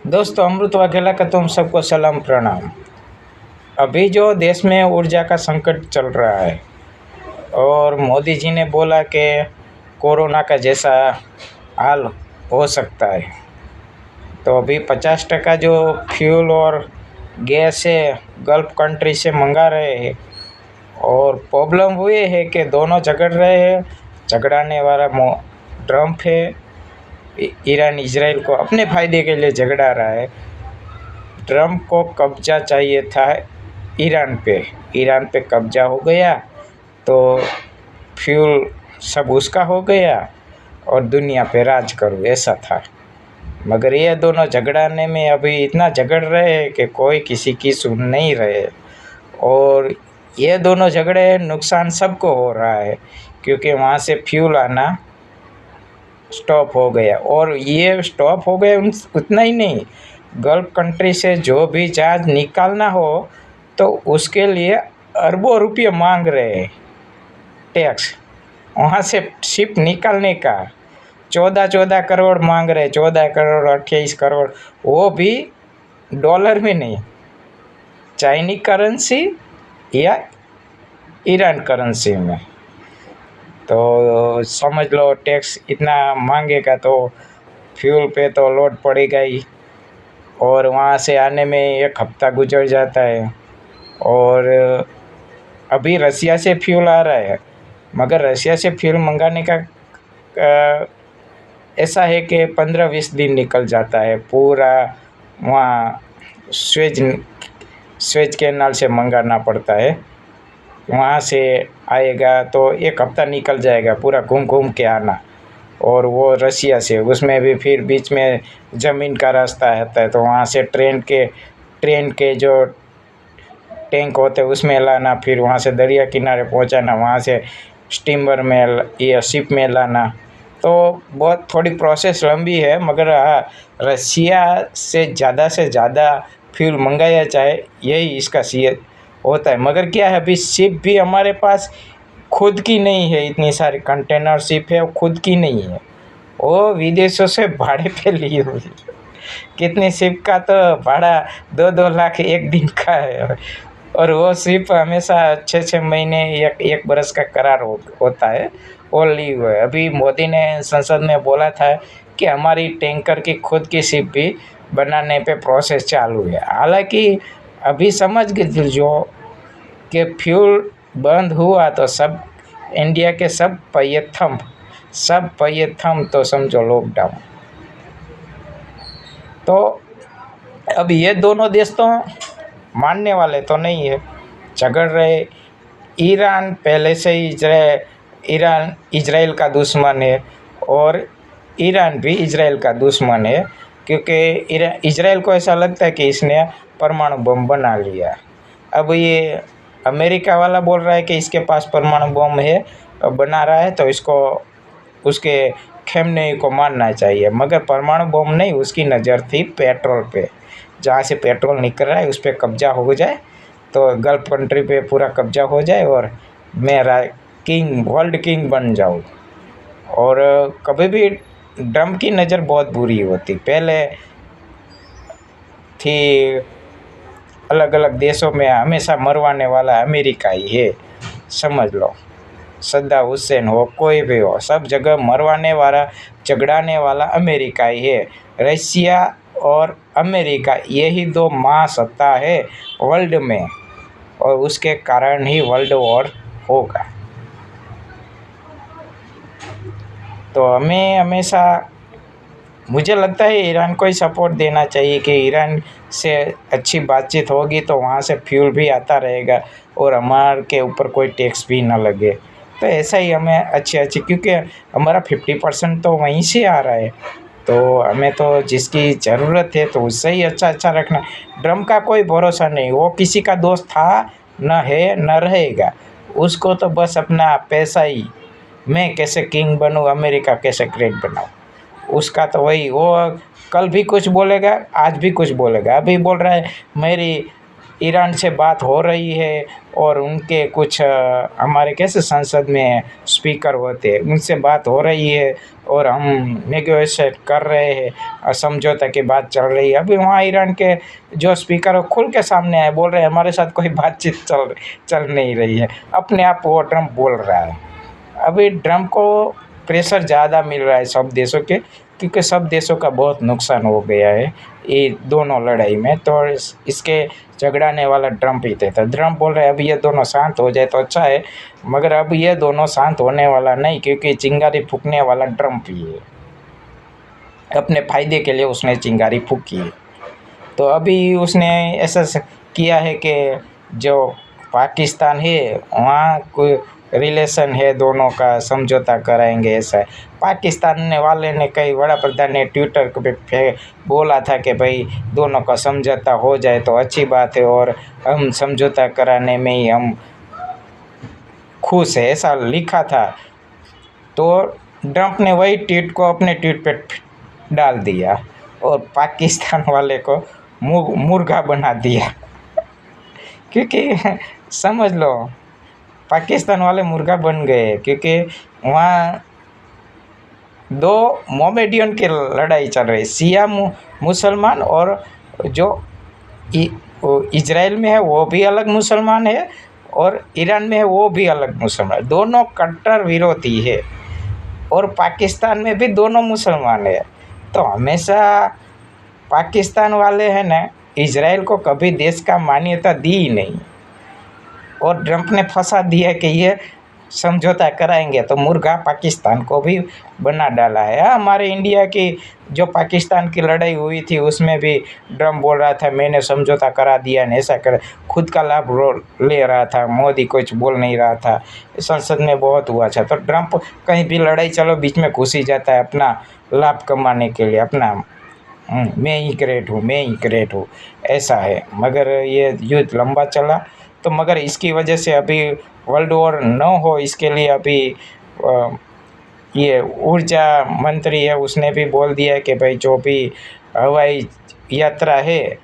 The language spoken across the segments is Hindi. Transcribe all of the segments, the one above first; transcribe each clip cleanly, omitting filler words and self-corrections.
दोस्तों, अमृत वाघेला का तुम सबको सलाम प्रणाम। अभी जो देश में ऊर्जा का संकट चल रहा है और मोदी जी ने बोला कि कोरोना का जैसा हाल हो सकता है, तो अभी 50% जो फ्यूल और गैस है गल्फ कंट्री से मंगा रहे हैं। और प्रॉब्लम हुई है कि दोनों झगड़ रहे हैं। झगड़ाने वाला ट्रम्प है, ईरान इजराइल को अपने फ़ायदे के लिए झगड़ा रहा है। ट्रम्प को कब्जा चाहिए था ईरान पे कब्जा हो गया तो फ्यूल सब उसका हो गया और दुनिया पे राज करो, ऐसा था। मगर ये दोनों झगड़ाने में अभी इतना झगड़ रहे हैं कि कोई किसी की सुन नहीं रहे। और ये दोनों झगड़े नुकसान सबको हो रहा है, क्योंकि वहाँ से फ्यूल आना स्टॉप हो गया। और ये स्टॉप हो गया उतना ही नहीं, गल्फ कंट्री से जो भी जहाज निकालना हो तो उसके लिए अरबों रुपये मांग रहे हैं टैक्स। वहाँ से शिप निकालने का 14 करोड़ मांग रहे, 14 करोड़ 28 करोड़, वो भी डॉलर में नहीं, चाइनीज करेंसी या ईरान करेंसी में। तो समझ लो टैक्स इतना मांगेगा तो फ्यूल पे तो लोड पड़ेगा ही, और वहाँ से आने में 1 हफ्ता गुजर जाता है। और अभी रसिया से फ्यूल आ रहा है, मगर रसिया से फ्यूल मंगाने का ऐसा है कि 15-20 दिन निकल जाता है। पूरा वहाँ स्वेज कैनाल से मंगाना पड़ता है, वहाँ से आएगा तो 1 हफ्ता निकल जाएगा पूरा घूम घूम के आना। और वो रसिया से, उसमें भी फिर बीच में ज़मीन का रास्ता आता है, तो वहाँ से ट्रेन के जो टैंक होते हैं उसमें लाना, फिर वहाँ से दरिया किनारे पहुँचाना, वहाँ से स्टीमर में या शिप में लाना। तो बहुत थोड़ी प्रोसेस लंबी है, मगर हाँ, रसिया से ज़्यादा फ्यूल मंगाया जाए, यही इसका सी होता है। मगर क्या है, अभी शिप भी हमारे पास खुद की नहीं है, इतनी सारी कंटेनर शिप है, वो खुद की नहीं है, वो विदेशों से भाड़े पे ली हुई है। कितनी शिप का तो भाड़ा 2-2 लाख एक दिन का है, और वो शिप हमेशा 6-6 महीने या 1 बरस का करार होता है, वो ली हुई है। अभी मोदी ने संसद में बोला था कि हमारी टैंकर की खुद की शिप भी बनाने पे प्रोसेस चालू है। हालांकि अभी समझ गए जो कि फ्यूल बंद हुआ तो सब इंडिया के सब पहिए थम, तो समझो लॉकडाउन। तो अब ये दोनों देश तो मानने वाले तो नहीं है, झगड़ रहे। ईरान पहले से ही ईरान इजराइल का दुश्मन है, और ईरान भी इजराइल का दुश्मन है, क्योंकि इजराइल को ऐसा लगता है कि इसने परमाणु बम बना लिया। अब ये अमेरिका वाला बोल रहा है कि इसके पास परमाणु बम है, बना रहा है, तो इसको उसके खेमने को मानना चाहिए। मगर परमाणु बम नहीं, उसकी नज़र थी पेट्रोल पे। जहाँ से पेट्रोल निकल रहा है उस पर कब्जा हो जाए तो गल्फ कंट्री पे पूरा कब्जा हो जाए, और मेरा वर्ल्ड किंग बन जाऊँ। और कभी भी ट्रम्प की नज़र बहुत बुरी होती, पहले थी अलग अलग देशों में हमेशा मरवाने वाला अमेरिका ही है, समझ लो। सद्दाम हुसैन हो, कोई भी हो, सब जगह मरवाने वाला झगड़ाने वाला अमेरिका ही है। रशिया और अमेरिका, यही 2 महासत्ता है वर्ल्ड में, और उसके कारण ही वर्ल्ड वॉर होगा। तो हमें हमेशा, मुझे लगता है ईरान को ही सपोर्ट देना चाहिए कि ईरान से अच्छी बातचीत होगी तो वहाँ से फ्यूल भी आता रहेगा और हमारे के ऊपर कोई टैक्स भी ना लगे। तो ऐसा ही हमें अच्छी क्योंकि हमारा 50% तो वहीं से आ रहा है, तो हमें तो जिसकी ज़रूरत है तो उससे ही अच्छा रखना। ट्रम्प का कोई भरोसा नहीं, वो किसी का दोस्त था न है न रहेगा। उसको तो बस अपना पैसा ही, मैं कैसे किंग बनूँ, अमेरिका कैसे ग्रेट बनाऊँ, उसका तो वही। वो कल भी कुछ बोलेगा, आज भी कुछ बोलेगा। अभी बोल रहा है मेरी ईरान से बात हो रही है और उनके कुछ हमारे कैसे संसद में स्पीकर होते हैं उनसे बात हो रही है और हम नेगोशिएट कर रहे हैं और समझौता की बात चल रही है। अभी वहाँ ईरान के जो स्पीकर खुल के सामने आए बोल रहे हैं हमारे साथ कोई बातचीत चल नहीं रही है। अपने आप वो ट्रम्प बोल रहा है। अभी ट्रम्प को प्रेशर ज़्यादा मिल रहा है सब देशों के, क्योंकि सब देशों का बहुत नुकसान हो गया है ये दोनों लड़ाई में। तो इसके झगड़ाने वाला ट्रम्प ही थे। तो ट्रम्प बोल रहे हैं अभी ये दोनों शांत हो जाए तो अच्छा है, मगर अब ये दोनों शांत होने वाला नहीं, क्योंकि चिंगारी फूकने वाला ट्रम्प ही है। अपने फ़ायदे के लिए उसने चिंगारी फूकी है। तो अभी उसने ऐसा किया है कि जो पाकिस्तान है वहाँ कोई रिलेशन है दोनों का समझौता कराएंगे ऐसा है। पाकिस्तान वाले ने कई वड़ा प्रधान ने ट्विटर पे बोला था कि भाई दोनों का समझौता हो जाए तो अच्छी बात है और हम समझौता कराने में ही हम खुश है, ऐसा लिखा था। तो ट्रम्प ने वही ट्वीट को अपने ट्वीट पे डाल दिया और पाकिस्तान वाले को मुर्गा बना दिया। क्योंकि समझ लो पाकिस्तान वाले मुर्गा बन गए, क्योंकि वहाँ दो मोमेडियन की लड़ाई चल रही, शिया मुसलमान और जो इजराइल में है वो भी अलग मुसलमान है और ईरान में है वो भी अलग मुसलमान, दोनों कट्टर विरोधी है। और पाकिस्तान में भी दोनों मुसलमान है। तो हमेशा पाकिस्तान वाले हैं ना इजराइल को कभी देश का मान्यता दी ही नहीं, और ट्रम्प ने फंसा दिया कि ये समझौता कराएंगे तो मुर्गा पाकिस्तान को भी बना डाला है। हमारे इंडिया की जो पाकिस्तान की लड़ाई हुई थी उसमें भी ट्रम्प बोल रहा था मैंने समझौता करा दिया, ने ऐसा कर खुद का लाभ ले रहा था, मोदी कुछ बोल नहीं रहा था। संसद में बहुत हुआ था। तो ट्रम्प कहीं भी लड़ाई चलो बीच में घुस ही जाता है अपना लाभ कमाने के लिए, अपना मैं ही ग्रेट हूँ, मैं ही ग्रेट हूँ, ऐसा है। मगर ये युद्ध लंबा चला तो मगर इसकी वजह से अभी वर्ल्ड वॉर न हो इसके लिए अभी ये ऊर्जा मंत्री है उसने भी बोल दिया कि भाई जो भी हवाई यात्रा है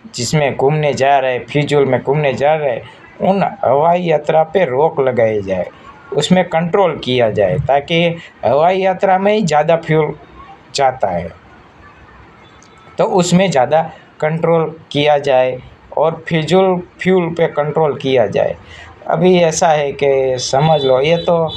जिसमें घूमने जा रहे, फिजूल में घूमने जा रहे, उन हवाई यात्रा पे रोक लगाई जाए, उसमें कंट्रोल किया जाए, ताकि हवाई यात्रा में ही ज़्यादा फ्यूल जाता है तो उसमें ज़्यादा कंट्रोल किया जाए और फिजूल फ्यूल पे कंट्रोल किया जाए। अभी ऐसा है कि समझ लो ये तो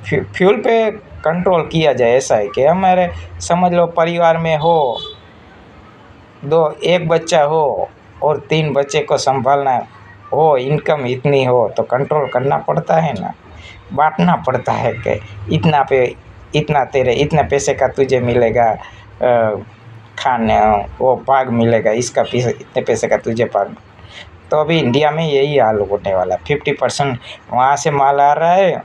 फ्यूल पे कंट्रोल किया जाए। ऐसा है कि हमारे समझ लो परिवार में हो एक बच्चा हो और 3 बच्चे को संभालना हो, इनकम इतनी हो तो कंट्रोल करना पड़ता है ना, बांटना पड़ता है कि इतना पे इतना तेरे इतना पैसे का तुझे मिलेगा खाने वो भाग मिलेगा, इसका पैसे इतने पैसे का तुझे भाग। तो अभी इंडिया में यही हाल होने वाला, 50% वहाँ से माल आ रहा है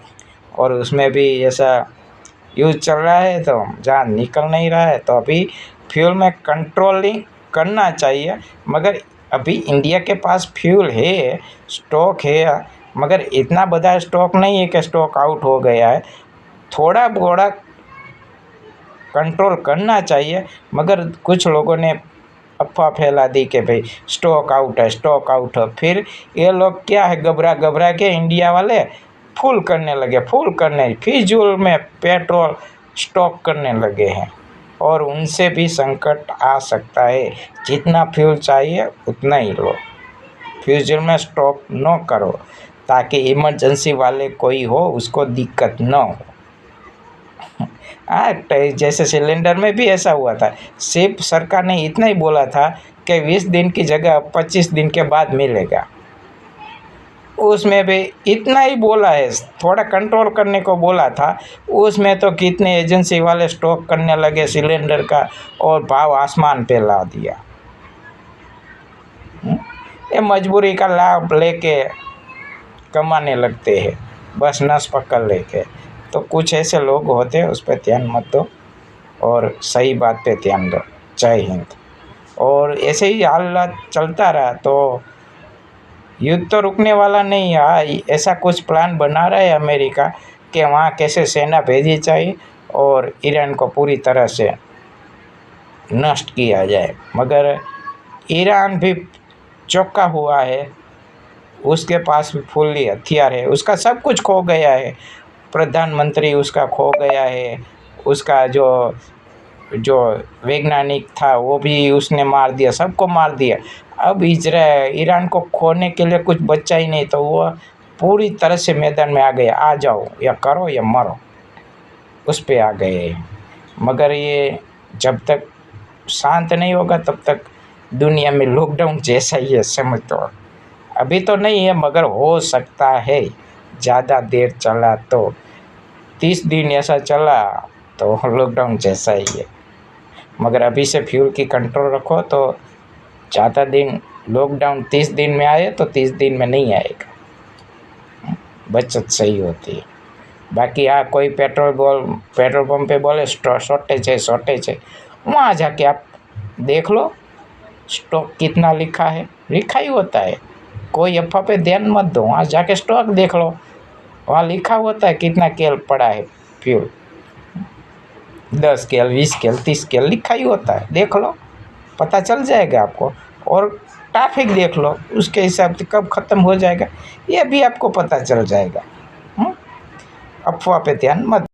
और उसमें भी ऐसा यूज चल रहा है तो जहाँ निकल नहीं रहा है। तो अभी फ्यूल में कंट्रोलिंग करना चाहिए, मगर अभी इंडिया के पास फ्यूल है, स्टॉक है, मगर इतना बड़ा स्टॉक नहीं है कि स्टॉक आउट हो गया है। थोड़ा थोड़ा कंट्रोल करना चाहिए, मगर कुछ लोगों ने अफवाह फैला दी कि भाई स्टॉक आउट है, स्टॉक आउट है। फिर ये लोग क्या है घबरा के इंडिया वाले फुल करने फिजूल में पेट्रोल स्टॉक करने लगे हैं और उनसे भी संकट आ सकता है। जितना फ्यूल चाहिए उतना ही लो, फ्यूजल में स्टॉक न करो ताकि इमरजेंसी वाले कोई हो उसको दिक्कत न हो। जैसे सिलेंडर में भी ऐसा हुआ था, सिर्फ सरकार ने इतना ही बोला था कि 20 दिन की जगह 25 दिन के बाद मिलेगा, उसमें भी इतना ही बोला है, थोड़ा कंट्रोल करने को बोला था। उसमें तो कितने एजेंसी वाले स्टॉक करने लगे सिलेंडर का और भाव आसमान पे ला दिया। ये मजबूरी का लाभ लेके कमाने लगते हैं, बस नस पकड़ लेके। तो कुछ ऐसे लोग होते हैं, उस पर ध्यान मत दो और सही बात पे ध्यान दो। जय हिंद। और ऐसे ही हालात चलता रहा तो युद्ध तो रुकने वाला नहीं है। ऐसा कुछ प्लान बना रहा है अमेरिका कि वहाँ कैसे सेना भेजी जाए और ईरान को पूरी तरह से नष्ट किया जाए। मगर ईरान भी चौका हुआ है, उसके पास फुल्ली हथियार है, उसका सब कुछ खो गया है। प्रधानमंत्री उसका खो गया है, उसका जो जो वैज्ञानिक था वो भी उसने मार दिया, सबको मार दिया। अब ईरान को खोने के लिए कुछ बचा ही नहीं, तो वो पूरी तरह से मैदान में आ गया, आ जाओ या करो या मरो, उस पे आ गए। मगर ये जब तक शांत नहीं होगा तब तक दुनिया में लॉकडाउन जैसा ही है, समझ तो। अभी तो नहीं है मगर हो सकता है, ज़्यादा देर चला तो 30 दिन ऐसा चला तो लॉकडाउन जैसा ही है। मगर अभी से फ्यूल की कंट्रोल रखो तो ज़्यादा दिन, लॉकडाउन 30 दिन में आए तो 30 दिन में नहीं आएगा, बचत सही होती है। बाकी कोई पेट्रोल पंप पे बोले शॉर्टेज है, वहाँ जाके आप देख लो स्टॉक कितना लिखा है, लिखा ही होता है। कोई अफवाह पे ध्यान मत दो, वहाँ जाके स्टॉक देख लो, वहाँ लिखा होता है कितना केल पड़ा है फ्यूल, 10 केल 20 केल 30 केल लिखा ही होता है, देख लो, पता चल जाएगा आपको। और ट्रैफिक देख लो, उसके हिसाब से कब ख़त्म हो जाएगा ये भी आपको पता चल जाएगा। अफवाह पे ध्यान मत